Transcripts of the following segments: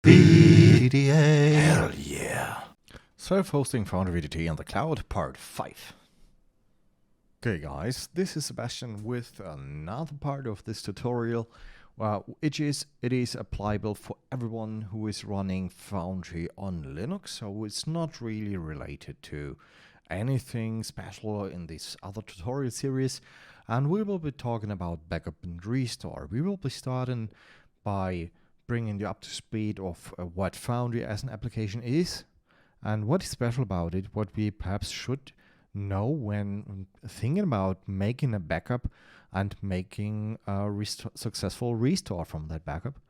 VTT. Hell yeah. Self-hosting Foundry VTT on the cloud, part 5. Okay guys, this is Sebastian with another part of this tutorial. It is applicable for everyone who is running Foundry on Linux, so it's not really related to anything special in this other tutorial series. And we will be talking about backup and restore. We will be starting by bringing you up to speed of what Foundry as an application is and what is special about it, what we perhaps should know when thinking about making a backup and making a successful restore from that backup.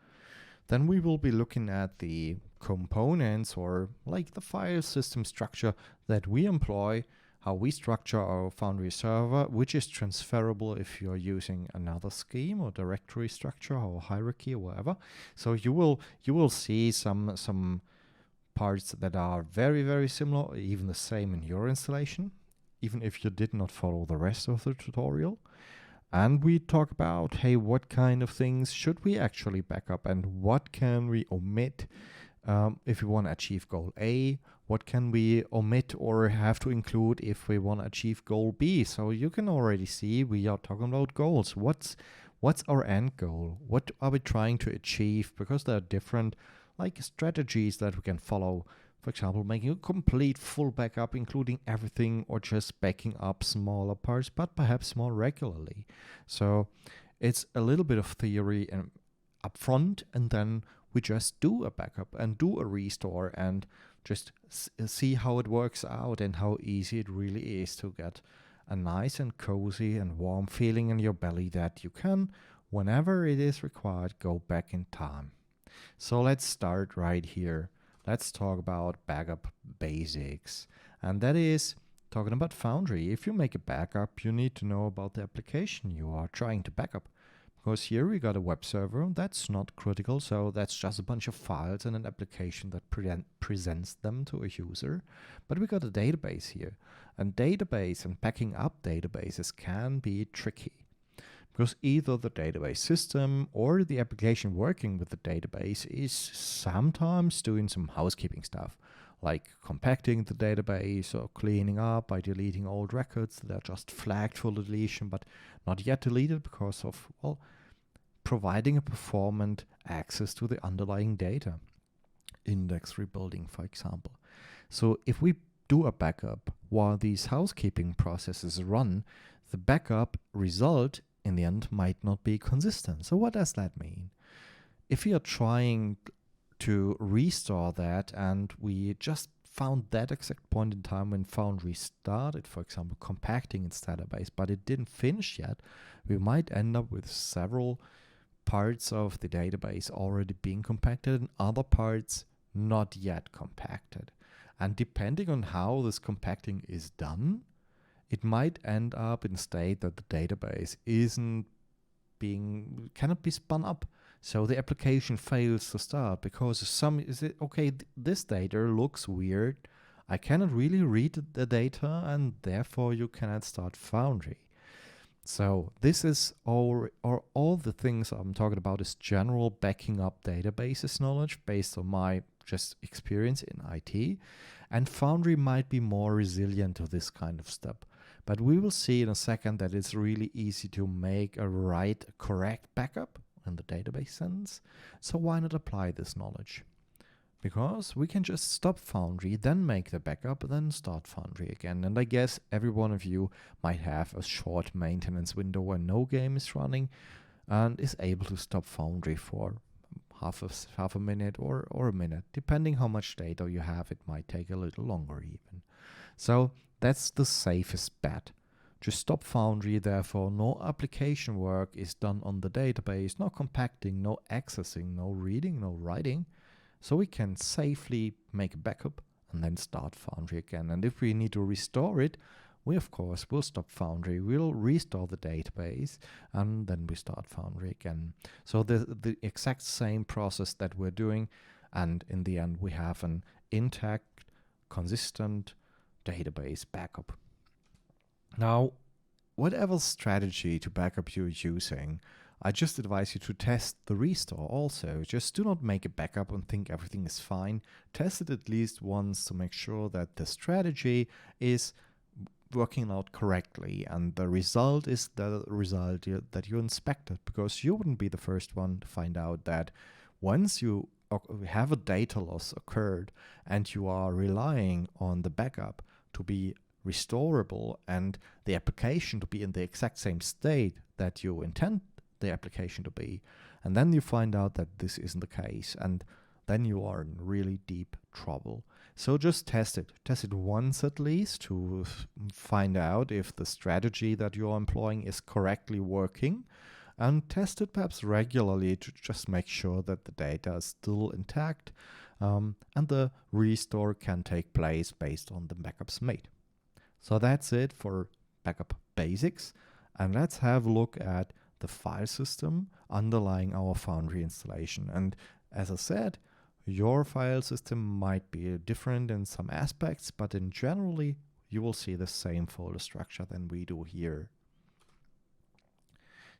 Then we will be looking at the components, or like the file system structure that we employ, how we structure our Foundry server, which is transferable if you're using another scheme or directory structure or hierarchy or whatever. So you will see some parts that are very, very similar, even the same in your installation, even if you did not follow the rest of the tutorial. And we talk about, hey, what kind of things should we actually back up and what can we omit if we want to achieve goal A, what can we omit or have to include if we want to achieve goal B. So you can already see we are talking about goals. What's our end goal? What are we trying to achieve? Because there are different strategies that we can follow. For example, making a complete full backup, including everything, or just backing up smaller parts, but perhaps more regularly. So it's a little bit of theory up front, and then we just do a backup and do a restore and just see how it works out and how easy it really is to get a nice and cozy and warm feeling in your belly that you can, whenever it is required, go back in time. So let's start right here. Let's talk about backup basics. And that is talking about Foundry. If you make a backup, you need to know about the application you are trying to backup. Because here we got a web server, that's not critical, so that's just a bunch of files and an application that presents them to a user. But we got a database here. And database and backing up databases can be tricky. Because either the database system or the application working with the database is sometimes doing some housekeeping stuff, like compacting the database or cleaning up by deleting old records that are just flagged for deletion but not yet deleted because of, well, providing a performant access to the underlying data. Index rebuilding, for example. So if we do a backup while these housekeeping processes run, the backup result in the end might not be consistent. So what does that mean? If we are trying to restore that and we just found that exact point in time when Foundry started, for example, compacting its database, but it didn't finish yet, we might end up with several parts of the database already being compacted and other parts not yet compacted. And depending on how this compacting is done, it might end up in a state that the database cannot be spun up. So the application fails to start because this data looks weird. I cannot really read the data and therefore you cannot start Foundry. So this is all the things I'm talking about is general backing up databases knowledge based on my just experience in IT. And Foundry might be more resilient to this kind of step. But we will see in a second that it's really easy to make a correct backup in the database sense. So why not apply this knowledge? Because we can just stop Foundry, then make the backup, then start Foundry again. And I guess every one of you might have a short maintenance window where no game is running and is able to stop Foundry for half a minute or a minute. Depending how much data you have, it might take a little longer even. So that's the safest bet. Just stop Foundry, therefore no application work is done on the database, no compacting, no accessing, no reading, no writing. So we can safely make a backup and then start Foundry again. And if we need to restore it, we of course will stop Foundry, we'll restore the database, and then we start Foundry again. So the exact same process that we're doing, and in the end we have an intact, consistent database backup. Now, whatever strategy to backup you're using, I just advise you to test the restore also. Just do not make a backup and think everything is fine. Test it at least once to make sure that the strategy is working out correctly and the result is the result that you inspected, because you wouldn't be the first one to find out that once you have a data loss occurred and you are relying on the backup to be restorable and the application to be in the exact same state that you intend the application to be, and then you find out that this isn't the case, and then you are in really deep trouble. So just test it. Test it once at least to find out if the strategy that you're employing is correctly working, and test it perhaps regularly to just make sure that the data is still intact, and the restore can take place based on the backups made. So that's it for backup basics, and let's have a look at the file system underlying our Foundry installation. And as I said, your file system might be different in some aspects, but in generally you will see the same folder structure than we do here.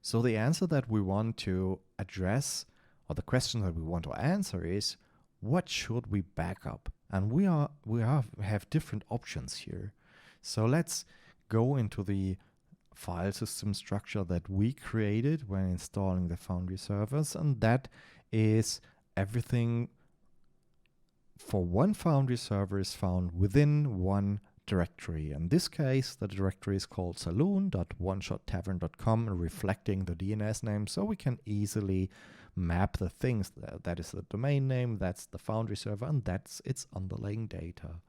So the answer that we want to address, or the question that we want to answer, is what should we back up? And we have different options here. So let's go into the file system structure that we created when installing the Foundry servers, and that is everything for one Foundry server is found within one directory. In this case, the directory is called saloon.oneshottavern.com, reflecting the DNS name, so we can easily map the things. That is the domain name, that's the Foundry server, and that's its underlying data.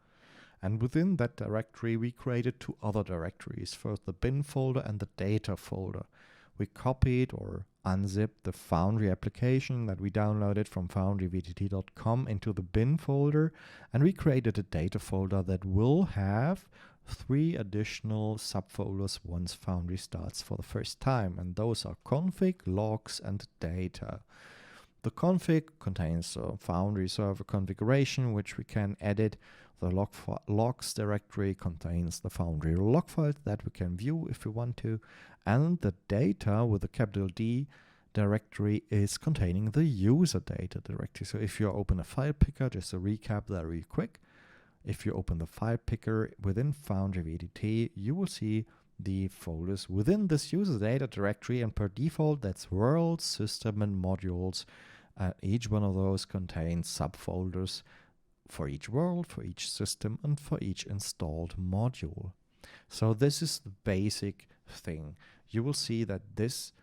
And within that directory, we created two other directories, first the bin folder and the data folder. We copied or unzipped the Foundry application that we downloaded from foundryvtt.com into the bin folder, and we created a data folder that will have 3 additional subfolders once Foundry starts for the first time, and those are config, logs, and data. The config contains a Foundry server configuration, which we can edit. The logs directory contains the Foundry log files that we can view if we want to. And the data with a capital D directory is containing the user data directory. So if you open a file picker, just a recap very quick. If you open the file picker within Foundry VTT, you will see the folders within this user data directory, and per default that's world, system, and modules. Each one of those contains subfolders for each world, for each system, and for each installed module. So this is the basic thing. You will see that this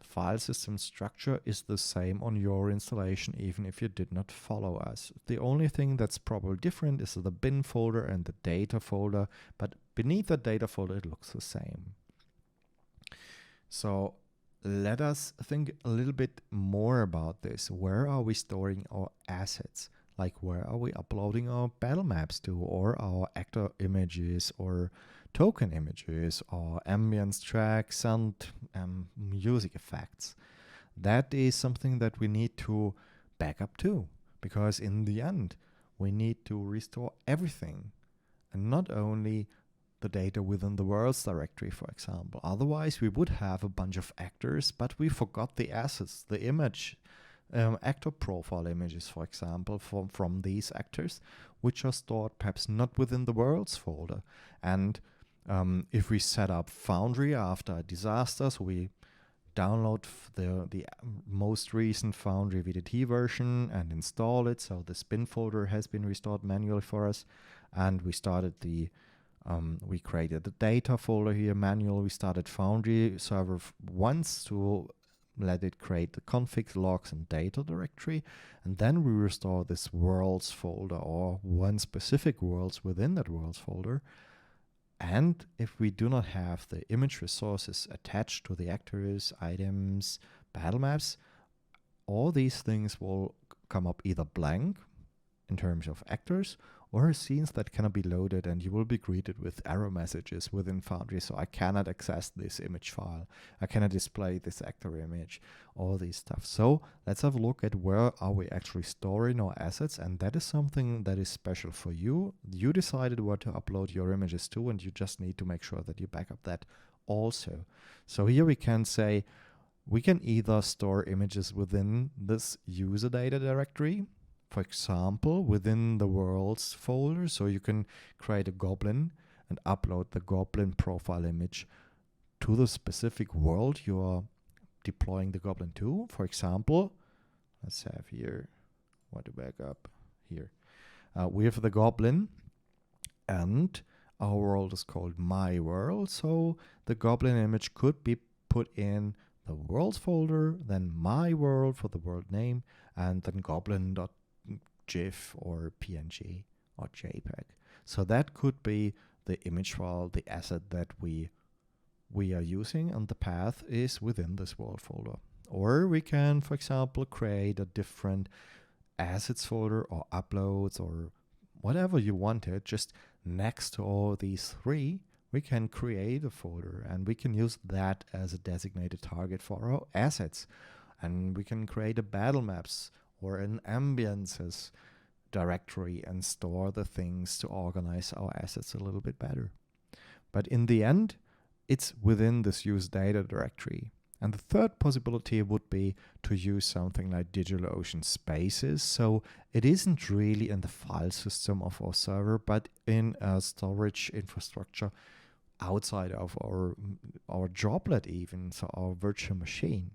file system structure is the same on your installation, even if you did not follow us. The only thing that's probably different is the bin folder and the data folder, but beneath the data folder it looks the same. So let us think a little bit more about this. Where are we storing our assets? Like, where are we uploading our battle maps to, or our actor images, or token images, or ambience tracks, and music effects? That is something that we need to back up to, because in the end, we need to restore everything, and not only the data within the worlds directory, for example. Otherwise, we would have a bunch of actors, but we forgot the assets, the image, actor profile images, for example, from these actors, which are stored perhaps not within the worlds folder. And if we set up Foundry after a disaster, so we download the most recent Foundry VTT version and install it, so the bin folder has been restored manually for us, and we started we created the data folder here manually. We started Foundry server once to let it create the config, logs, and data directory, and then we restore this worlds folder, or one specific worlds within that worlds folder. And if we do not have the image resources attached to the actors, items, battle maps, all these things will come up either blank in terms of actors, or scenes that cannot be loaded, and you will be greeted with error messages within Foundry. So I cannot access this image file, I cannot display this actor image, all these stuff. So let's have a look at where are we actually storing our assets, and that is something that is special for you. You decided where to upload your images to, and you just need to make sure that you back up that also. So here we can say we can either store images within this user data directory, for example, within the worlds folder. So you can create a goblin and upload the goblin profile image to the specific world you are deploying the goblin to. For example, let's have here, what to back up here. We have the goblin, and our world is called my world. So the goblin image could be put in the worlds folder, then my world for the world name, and then goblin.gif or PNG or JPEG. So that could be the image file, the asset that we are using, and the path is within this world folder. Or we can, for example, create a different assets folder or uploads or whatever you wanted. Just next to all these three, we can create a folder, and we can use that as a designated target for our assets. And we can create a battle maps or an ambiances directory and store the things to organize our assets a little bit better. But in the end, it's within this use data directory. And the third possibility would be to use something like DigitalOcean Spaces. So it isn't really in the file system of our server, but in a storage infrastructure outside of our droplet even, so our virtual machine.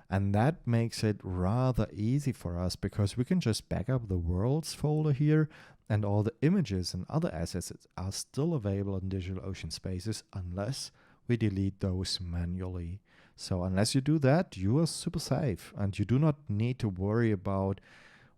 And that makes it rather easy for us because we can just back up the worlds folder here, and all the images and other assets are still available in DigitalOcean Spaces unless we delete those manually. So unless you do that, you are super safe, and you do not need to worry about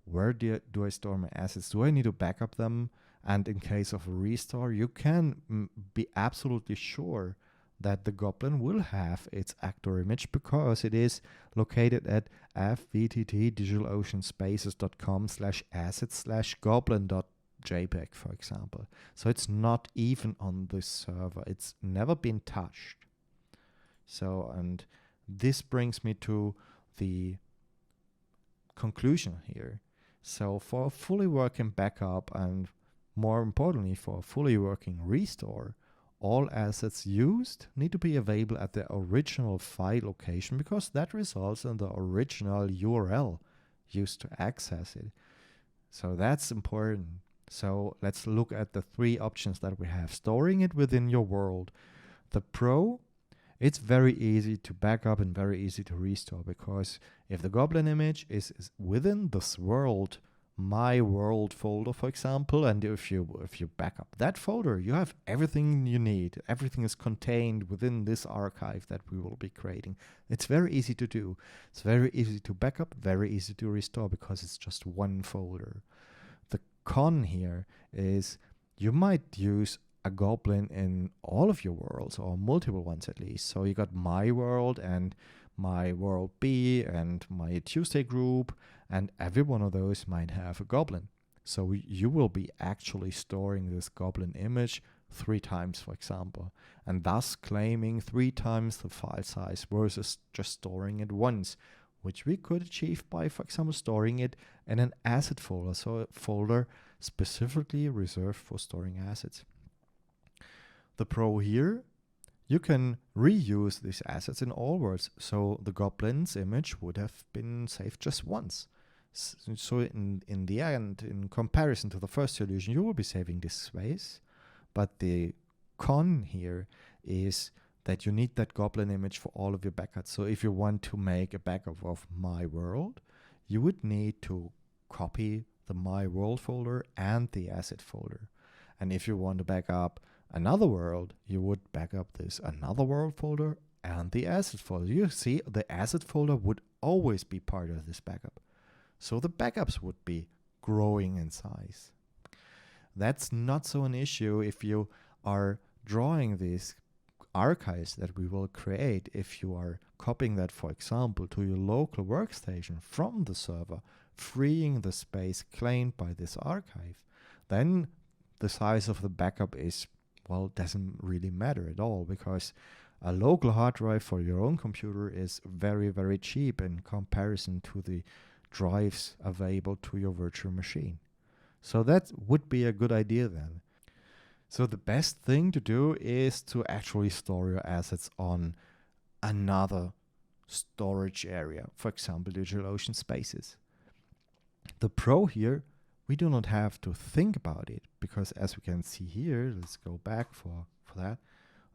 where do I store my assets? Do I need to back up them? And in case of a restore, you can be absolutely sure that the goblin will have its actor image because it is located at fvtt.digitaloceanspaces.com/assets/goblin.jpg, for example. So it's not even on this server. It's never been touched. So, and this brings me to the conclusion here. So for a fully working backup, and more importantly for a fully working restore, all assets used need to be available at the original file location because that results in the original URL used to access it. So that's important. So let's look at the three options that we have. Storing it within your world. The Pro, it's very easy to back up and very easy to restore because if the goblin image is within this world, my world folder, for example, and if you back up that folder, you have everything you need. Everything is contained within this archive that we will be creating. It's very easy to do. It's very easy to back up, very easy to restore because it's just one folder. The con here is you might use a goblin in all of your worlds or multiple ones at least. So you got my world and my world B and my Tuesday group, and every one of those might have a goblin. So you will be actually storing this goblin image 3 times, for example, and thus claiming 3 times the file size versus just storing it once, which we could achieve by, for example, storing it in an asset folder, so a folder specifically reserved for storing assets. The Pro here, you can reuse these assets in all worlds. So the goblin's image would have been saved just once. So in the end, in comparison to the first solution, you will be saving this space. But the con here is that you need that goblin image for all of your backups. So if you want to make a backup of my world, you would need to copy the my world folder and the asset folder. And if you want to back up another world, you would back up this another world folder and the asset folder. You see, the asset folder would always be part of this backup. So the backups would be growing in size. That's not so an issue if you are drawing these archives that we will create. If you are copying that, for example, to your local workstation from the server, freeing the space claimed by this archive, then the size of the backup is, well, doesn't really matter at all because a local hard drive for your own computer is very, very cheap in comparison to the drives available to your virtual machine. So that would be a good idea then. So the best thing to do is to actually store your assets on another storage area, for example, DigitalOcean Spaces. The pro here, we do not have to think about it, because as we can see here, let's go back for that,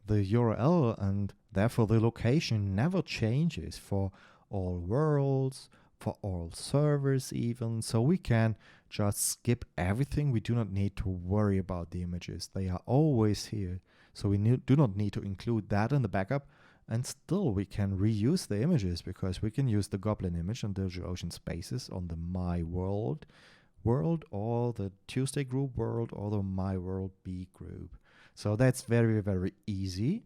the URL and therefore the location never changes for all worlds, for all servers even, so we can just skip everything. We do not need to worry about the images. They are always here, so we do not need to include that in the backup, and still we can reuse the images, because we can use the Goblin image on DigitalOcean Spaces on the My World or the Tuesday group world or the My World B group. So that's very, very easy.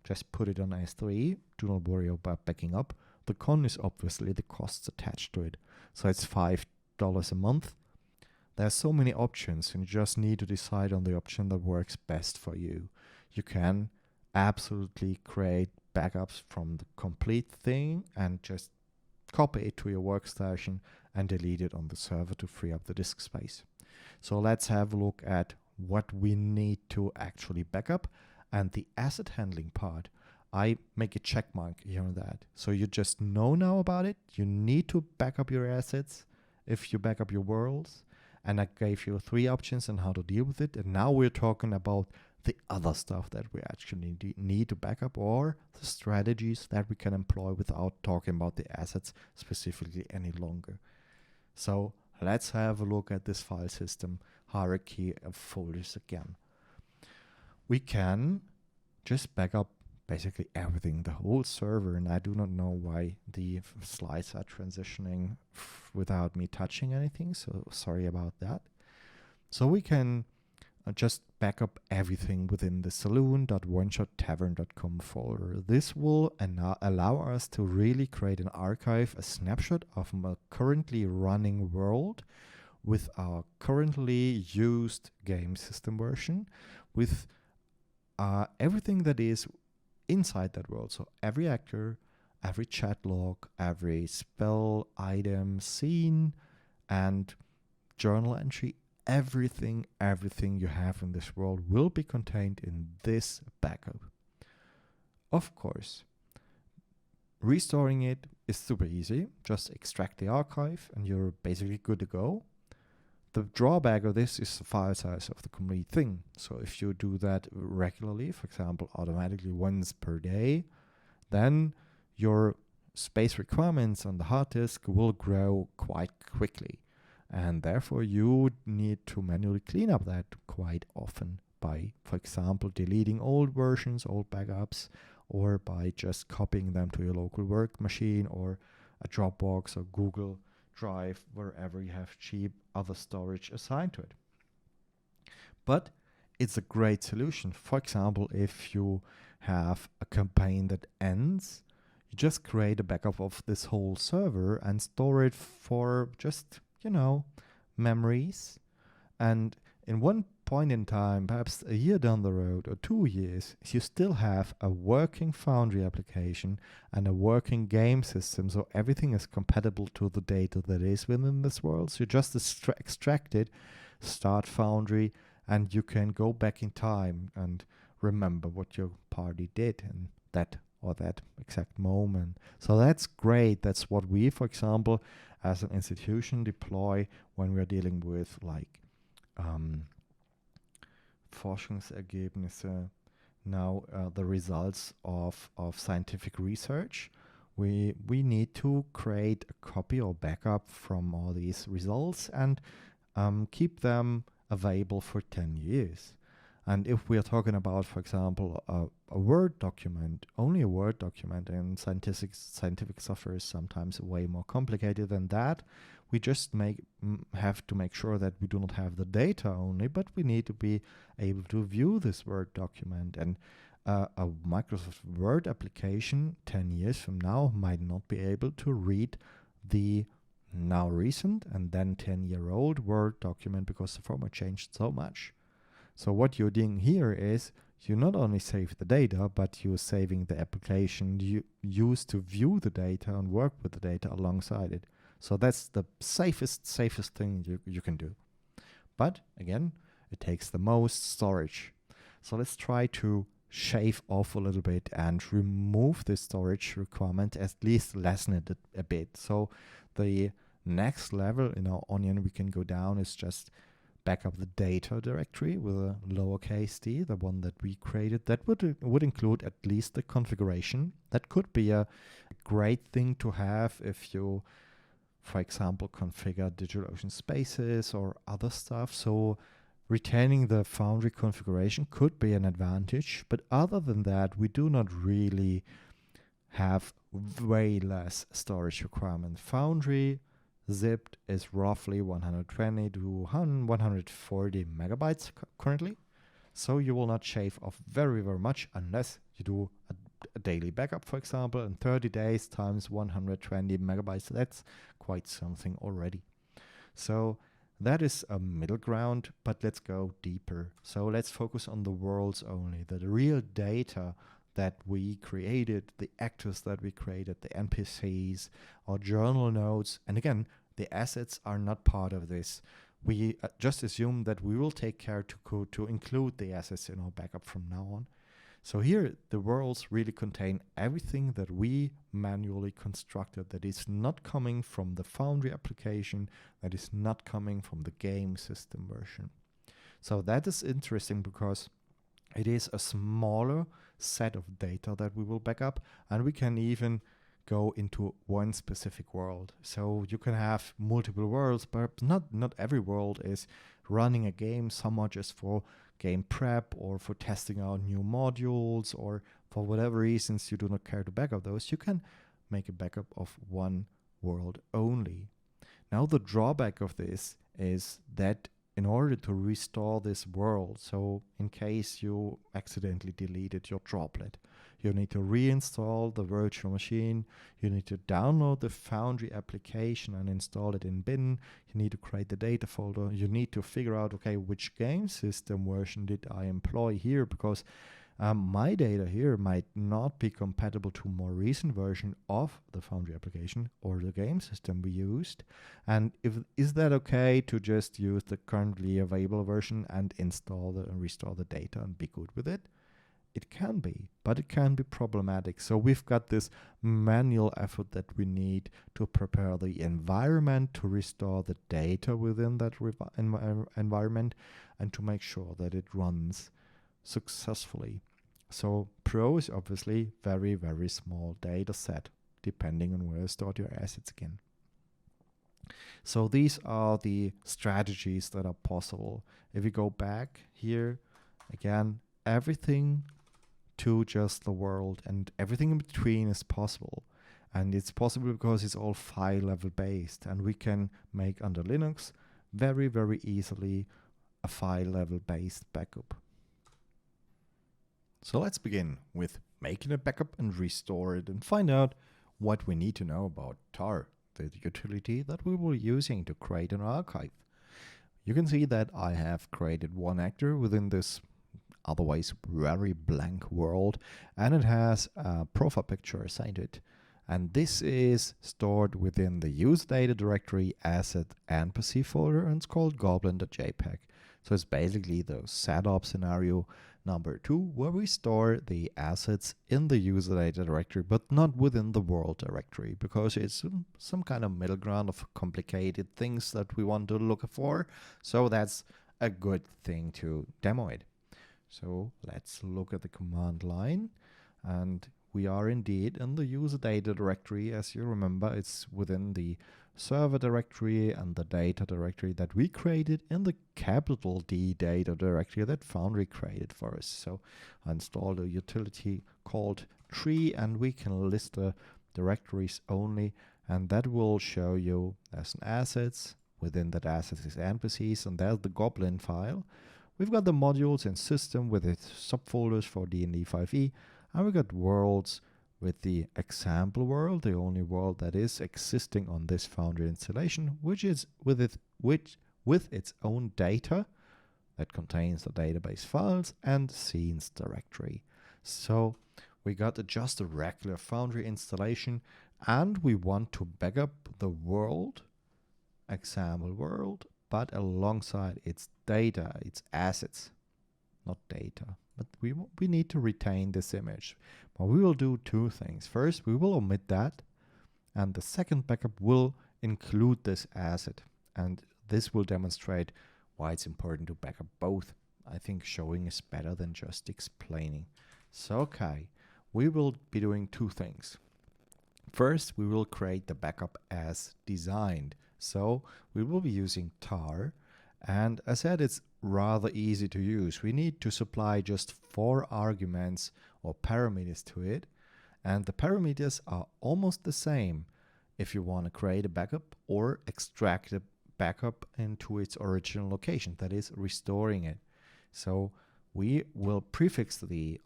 Just put it on S3. Do not worry about backing up. The con is obviously the costs attached to it. So it's $5 a month. There's so many options, and you just need to decide on the option that works best for you. You can absolutely create backups from the complete thing and just copy it to your workstation and delete it on the server to free up the disk space. So let's have a look at what we need to actually backup, and the asset handling part. I make a check mark here on that. So you just know now about it. You need to back up your assets if you back up your worlds. And I gave you 3 options on how to deal with it. And now we're talking about the other stuff that we actually need to back up, or the strategies that we can employ without talking about the assets specifically any longer. So let's have a look at this file system hierarchy of folders again. We can just back up basically everything, the whole server, and I do not know why the slides are transitioning without me touching anything, so sorry about that. So we can just back up everything within the saloon.oneshottavern.com folder. This will allow us to really create an archive, a snapshot of a currently running world with our currently used game system version, with everything that is inside that world. So every actor, every chat log, every spell, item, scene, and journal entry, everything you have in this world will be contained in this backup. Of course, restoring it is super easy. Just extract the archive and you're basically good to go. The drawback of this is the file size of the complete thing. So if you do that regularly, for example, automatically once per day, then your space requirements on the hard disk will grow quite quickly. And therefore you need to manually clean up that quite often by, for example, deleting old versions, old backups, or by just copying them to your local work machine or a Dropbox or Google Drive, wherever you have cheap other storage assigned to it. But it's a great solution. For example, if you have a campaign that ends, you just create a backup of this whole server and store it for just, memories. And in one point in time, perhaps a year down the road or 2 years, you still have a working Foundry application and a working game system. So everything is compatible to the data that is within this world. So you just extract it, start Foundry, and you can go back in time and remember what your party did in that or that exact moment. So that's great. That's what we, for example, as an institution deploy when we're dealing with like Forschungsergebnisse, now the results of scientific research. We need to create a copy or backup from all these results and keep them available for 10 years. And if we are talking about, for example, a Word document, only a Word document, and scientific software is sometimes way more complicated than that, we just have to make sure that we do not have the data only, but we need to be able to view this Word document. And a Microsoft Word application 10 years from now might not be able to read the now recent and then 10-year-old Word document because the format changed so much. So what you're doing here is you not only save the data, but you're saving the application you use to view the data and work with the data alongside it. So that's the safest thing you can do. But again, it takes the most storage. So let's try to shave off a little bit and remove the storage requirement, at least lessen it a bit. So the next level in our onion we can go down is just back up the data directory with a lowercase d, the one that we created. That would include at least the configuration. That could be a great thing to have if you, for example, configure DigitalOcean spaces or other stuff. So retaining the Foundry configuration could be an advantage, but other than that, we do not really have way less storage requirement. Foundry zipped is roughly 120 to 140 megabytes currently. So you will not shave off very, very much unless you do a daily backup, for example, and 30 days times 120 megabytes. That's quite something already. So that is a middle ground, but let's go deeper. So let's focus on the worlds only, the real data that we created, the actors that we created, the NPCs, our journal nodes. And again, the assets are not part of this. We just assume that we will take care to include the assets in our backup from now on. So here, the worlds really contain everything that we manually constructed that is not coming from the Foundry application, that is not coming from the game system version. So that is interesting because it is a smaller set of data that we will back up, and we can even go into one specific world. So you can have multiple worlds, but not every world is running a game. Some are just for game prep or for testing out new modules, or for whatever reasons you do not care to backup those. You can make a backup of one world only. Now the drawback of this is that in order to restore this world, so in case you accidentally deleted your droplet, you need to reinstall the virtual machine, you need to download the Foundry application and install it in bin, you need to create the data folder, you need to figure out, okay, which game system version did I employ here, because my data here might not be compatible to more recent version of the Foundry application or the game system we used. And is that okay to just use the currently available version and install and restore the data and be good with it? It can be, but it can be problematic. So we've got this manual effort that we need to prepare the environment to restore the data within that environment and to make sure that it runs successfully. So Pro is obviously very, very small data set, depending on where you stored your assets again. So these are the strategies that are possible. If we go back here, again, everything to just the world, and everything in between is possible. And it's possible because it's all file level based, and we can make under Linux very, very easily a file level based backup. So let's begin with making a backup and restore it and find out what we need to know about tar, the utility that we were using to create an archive. You can see that I have created one actor within this otherwise very blank world, and it has a profile picture assigned to it. And this is stored within the user data directory asset NPC folder, and it's called goblin.jpg. So it's basically the setup scenario number 2, where we store the assets in the user data directory, but not within the world directory, because it's some kind of middle ground of complicated things that we want to look for. So that's a good thing to demo it. So let's look at the command line, and we are indeed in the user data directory. As you remember, it's within the server directory and the data directory that we created in the capital D data directory that Foundry created for us. So I installed a utility called tree, and we can list the directories only, and that will show you as an assets. Within that assets is NPCs, and there's the Goblin file. We've got the modules and system with its subfolders for D&D 5e, and we've got worlds with the example world, the only world that is existing on this Foundry installation, which is with its own data that contains the database files and scenes directory. So we got just a regular Foundry installation, and we want to backup the world, example world, but alongside its data, its assets, not data. But we need to retain this image. But we will do two things. First, we will omit that, and the second backup will include this asset. And this will demonstrate why it's important to backup both. I think showing is better than just explaining. So, okay, we will be doing two things. First, we will create the backup as designed. So we will be using tar, and as I said, it's rather easy to use. We need to supply just 4 arguments or parameters to it, and the parameters are almost the same if you want to create a backup or extract a backup into its original location, that is, restoring it. So we will prefix the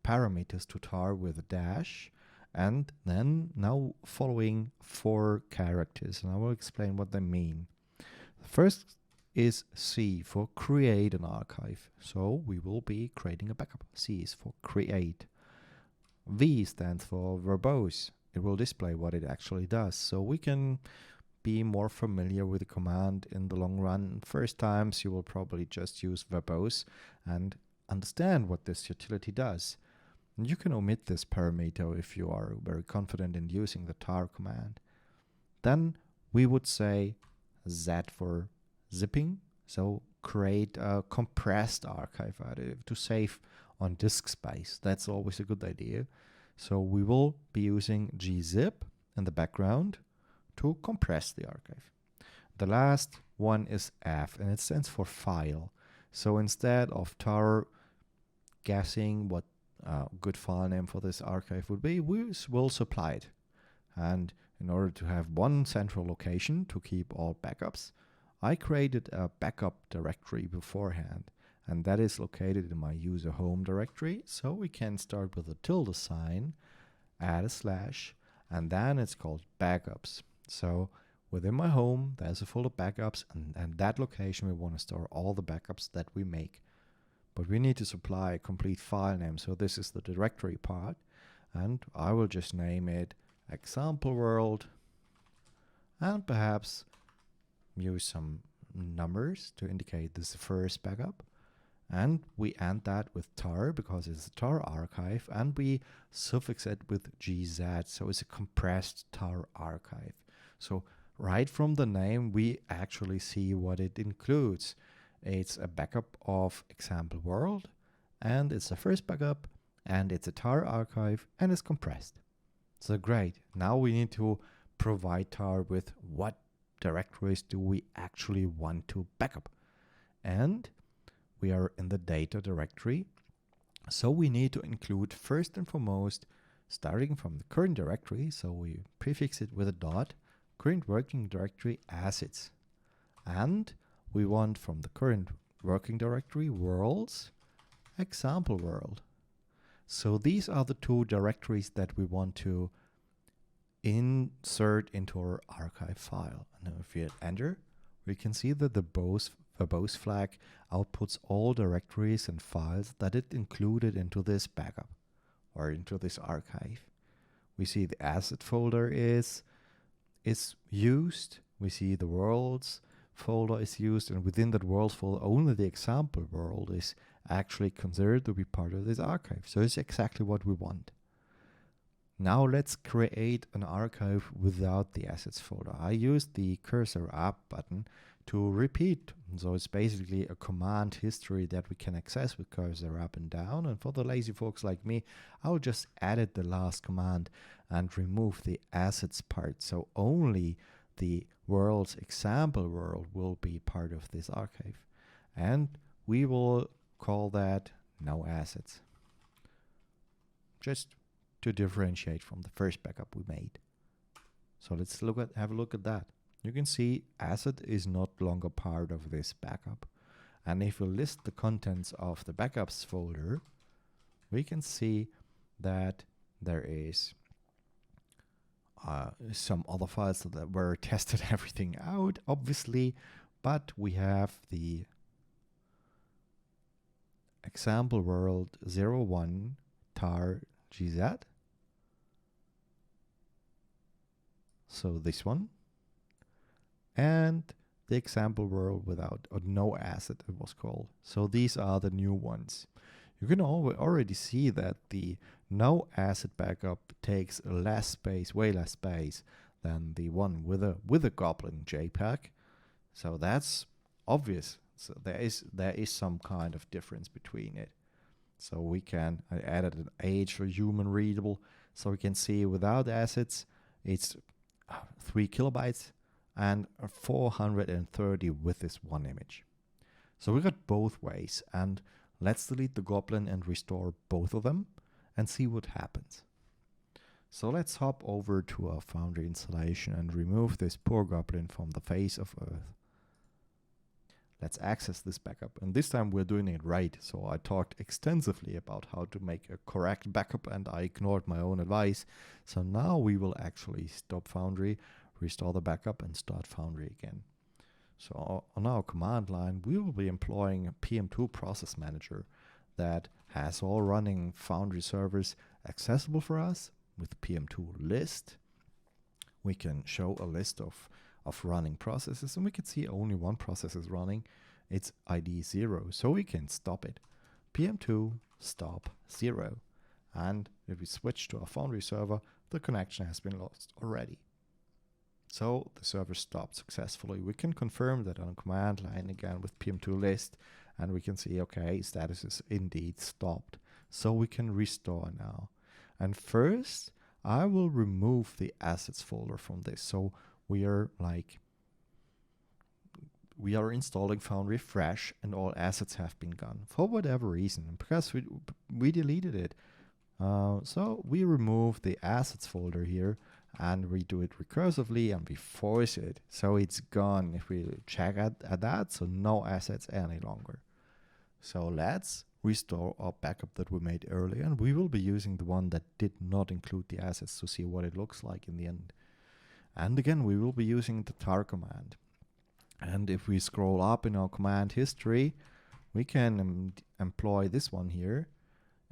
parameters to tar with a dash, and then now following 4 characters, and I will explain what they mean. The first is C for create an archive. So we will be creating a backup. C is for create. V stands for verbose. It will display what it actually does. So we can be more familiar with the command in the long run. First times you will probably just use verbose and understand what this utility does. And you can omit this parameter if you are very confident in using the tar command. Then we would say Z for zipping. So create a compressed archive to save on disk space. That's always a good idea. So we will be using gzip in the background to compress the archive. The last one is F, and it stands for file. So instead of tar guessing what good file name for this archive would be, we will supply it. And in order to have one central location to keep all backups, I created a backup directory beforehand, and that is located in my user home directory. So we can start with a tilde sign, add a slash, and then it's called backups. So within my home, there's a folder backups, and that location we want to store all the backups that we make. But we need to supply a complete file name, so this is the directory part, and I will just name it example world, and perhaps use some numbers to indicate this is the first backup. And we end that with tar because it's a tar archive, and we suffix it with gz, so it's a compressed tar archive. So right from the name, we actually see what it includes. It's a backup of example world, and it's the first backup, and it's a tar archive, and it's compressed. So great. Now we need to provide tar with what directories do we actually want to backup. And we are in the data directory. So we need to include first and foremost, starting from the current directory. So we prefix it with a dot, current working directory assets. And we want from the current working directory worlds, example world. So these are the 2 directories that we want to insert into our archive file. Now if we hit enter, we can see that the verbose flag outputs all directories and files that it included into this backup or into this archive. We see the asset folder is used. We see the worlds folder is used, and within that world folder only the example world is actually considered to be part of this archive. So it's exactly what we want. Now let's create an archive without the assets folder. I used the cursor up button to repeat. So it's basically a command history that we can access with cursor up and down. And for the lazy folks like me, I'll just edit the last command and remove the assets part. So only the world's example world will be part of this archive. And we will call that no assets, just to differentiate from the first backup we made. So let's have a look at that. You can see asset is not longer part of this backup. And if we list the contents of the backups folder, we can see that there is some other files that were tested everything out, obviously, but we have the example world 01 tar gz. So this one, and the example world without no asset, it was called. So these are the new ones. You can already see that the no asset backup takes less space, way less space than the one with a Goblin JPEG. So that's obvious. So there is some kind of difference between it. So I added an age for human readable, so we can see without assets it's 3 kilobytes and 430 with this one image. So we got both ways, and let's delete the Goblin and restore both of them and see what happens. So let's hop over to our Foundry installation and remove this poor Goblin from the face of Earth. Let's access this backup, and this time we're doing it right. So I talked extensively about how to make a correct backup, and I ignored my own advice. So now we will actually stop Foundry, restore the backup, and start Foundry again. So on our command line, we will be employing a PM2 process manager that has all running Foundry servers accessible for us with PM2 list. We can show a list of running processes, and we can see only one process is running. It's ID 0, so we can stop it. PM2 stop 0. And if we switch to our Foundry server, the connection has been lost already. So the server stopped successfully. We can confirm that on command line again with PM2 list, and we can see, okay, status is indeed stopped. So we can restore now. And first, I will remove the assets folder from this. So we are installing Foundry fresh, and all assets have been gone for whatever reason, because we deleted it. So we remove the assets folder here, and we do it recursively, and we force it so it's gone. If we check at that, so no assets any longer. So let's restore our backup that we made earlier, and we will be using the one that did not include the assets to see what it looks like in the end. And again, we will be using the tar command. And if we scroll up in our command history, we can employ this one here.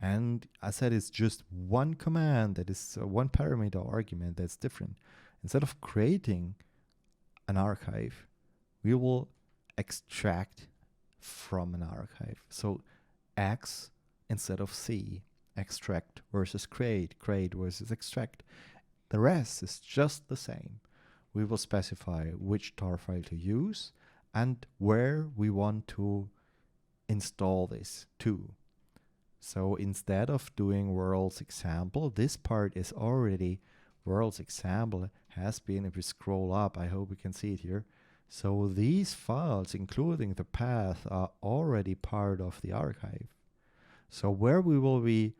And I said it's just one command, that is one parameter argument that's different. Instead of creating an archive, we will extract from an archive. So X instead of C, extract versus create versus extract. The rest is just the same. We will specify which tar file to use and where we want to install this to. So instead of doing world's example, this part is already world's example has been, if we scroll up, I hope we can see it here. So these files, including the path, are already part of the archive. So where we will be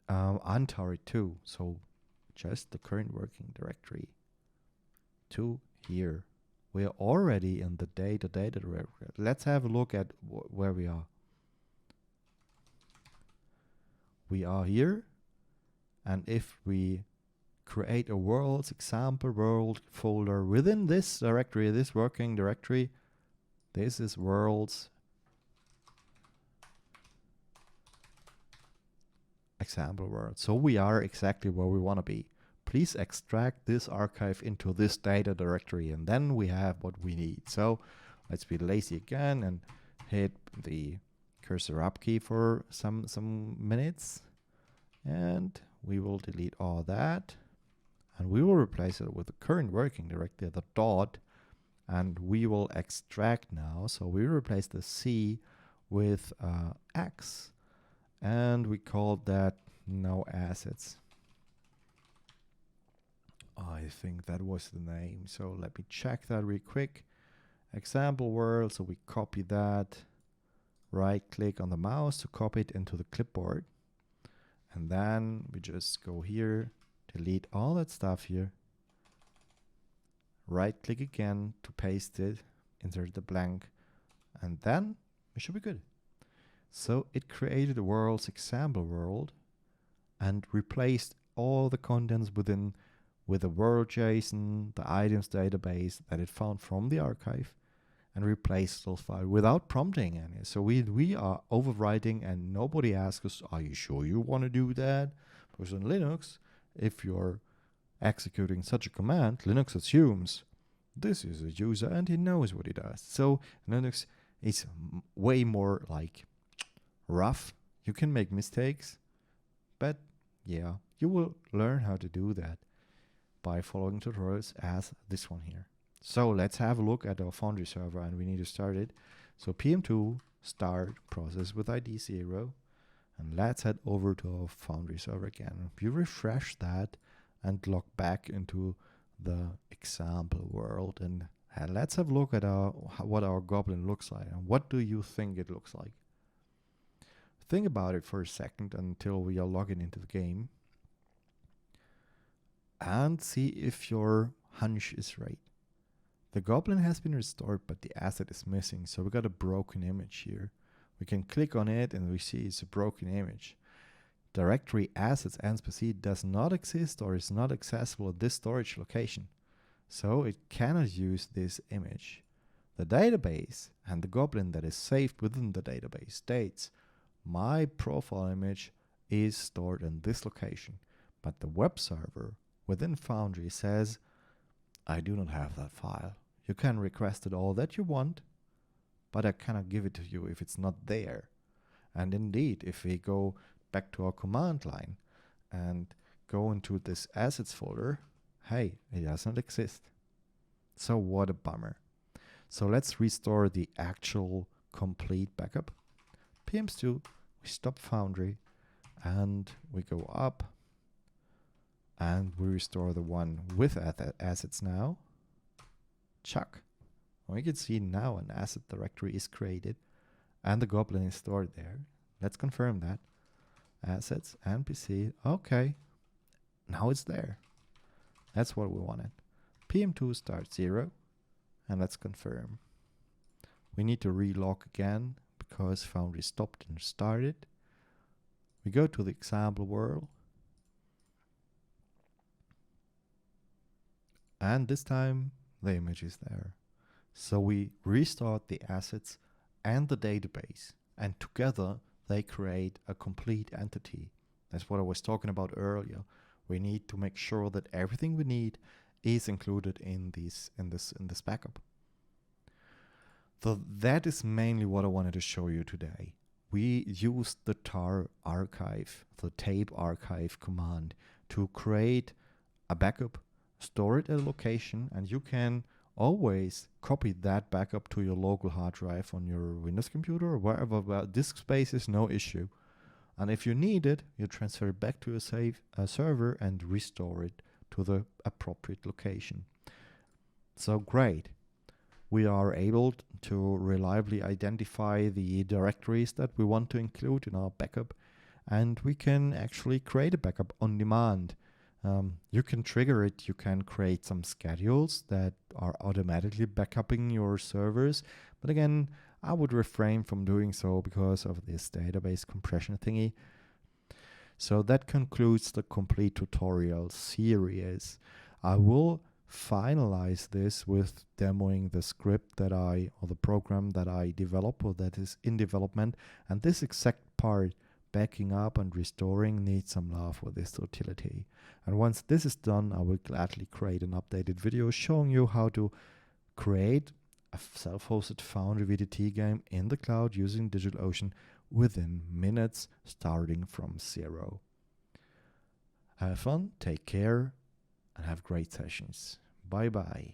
untar it to, so just the current working directory to here. We are already in the data directory. Let's have a look at where we are. We are here, and if we create a world's example world folder within this directory, this working directory, this is world's example world. So we are exactly where we want to be. Please extract this archive into this data directory, and then we have what we need. So let's be lazy again and hit the cursor up key for some minutes, and we will delete all that, and we will replace it with the current working directory, the dot, and we will extract now. So we replace the C with X, and we called that no assets. I think that was the name. So let me check that real quick. Example world, so we copy that, right click on the mouse to copy it into the clipboard, and then we just go here, delete all that stuff here, right click again to paste it, insert the blank, and then we should be good. So it created a world's example world and replaced all the contents within with a world JSON, the items database that it found from the archive, and replace those files without prompting any. So we are overwriting, and nobody asks us, are you sure you want to do that? Because in Linux, if you're executing such a command, Linux assumes This is a user and he knows what he does. So Linux is way more like rough. You can make mistakes, but yeah, you will learn how to do that by following tutorials as this one here. So let's have a look at our Foundry server, and we need to start it. So pm2 start process with ID 0, and let's head over to our Foundry server again. We refresh that and log back into the example world, and let's have a look at what our goblin looks like. And what do you think it looks like? Think about it for a second until we are logging into the game and see if your hunch is right. The goblin has been restored, but the asset is missing, so we got a broken image here. We can click on it and we see it's a broken image. Directory assets and specificially does not exist or is not accessible at this storage location, so it cannot use this image. The database and the goblin that is saved within the database states my profile image is stored in this location, but the web server within Foundry says I do not have that file. You can request it all that you want, but I cannot give it to you if it's not there. And indeed, if we go back to our command line and go into this assets folder, hey, it does not exist. So what a bummer. So let's restore the actual complete backup. pm2, we stop Foundry and we go up and we restore the one with assets now. Chuck. We can see now an asset directory is created and the goblin is stored there. Let's confirm that. Assets, NPC, okay. Now it's there. That's what we wanted. pm2 start 0 and let's confirm. We need to relog again because Foundry stopped and started. We go to the example world. And this time the image is there. So we restart the assets and the database, and together they create a complete entity. That's what I was talking about earlier. We need to make sure that everything we need is included in this backup. So that is mainly what I wanted to show you today. We used the tar archive, the tape archive command, to create a backup, store it at a location, and you can always copy that backup to your local hard drive on your Windows computer or wherever. Well, disk space is no issue. And if you need it, you transfer it back to a server and restore it to the appropriate location. So great. We are able to reliably identify the directories that we want to include in our backup, and we can actually create a backup on demand. You can trigger it, you can create some schedules that are automatically backupping your servers, but again, I would refrain from doing so because of this database compression thingy. So that concludes the complete tutorial series. I will finalize this with demoing the script that or the program that I develop or that is in development, and this exact part, backing up and restoring, needs some love with this utility. And once this is done, I will gladly create an updated video showing you how to create a self-hosted Foundry VTT game in the cloud using DigitalOcean within minutes, starting from 0. Have fun, take care, and have great sessions. Bye bye.